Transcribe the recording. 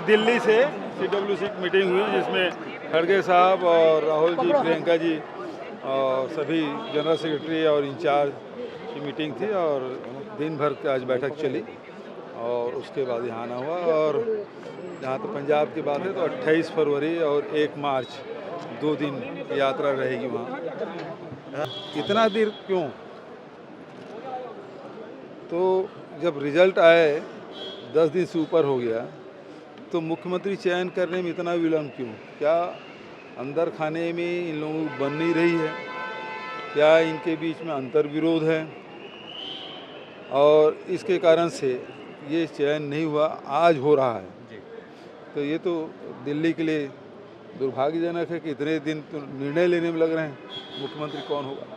दिल्ली से CWC की meeting हुई जिसमें खड़गे साहब और राहुल जी, प्रियंका जी और सभी जनरल सेक्रेटरी और इंचार्ज की मीटिंग थी और दिन भर की आज बैठक चली और उसके बाद यहाँ आना हुआ। और जहाँ तो पंजाब की बात है तो 28 फरवरी और 1 मार्च 2 दिन की यात्रा रहेगी वहाँ। इतना देर क्यों? तो जब रिजल्ट आए 10 दिन से ऊपर हो गया तो मुख्यमंत्री चयन करने में इतना विलम्ब क्यों? क्या अंदर खाने में इन लोगों को बन नहीं रही है? क्या इनके बीच में अंतर्विरोध है और इसके कारण से ये चयन नहीं हुआ, आज हो रहा है? तो ये तो दिल्ली के लिए दुर्भाग्यजनक है कि इतने दिन तो निर्णय लेने में लग रहे हैं, मुख्यमंत्री कौन होगा।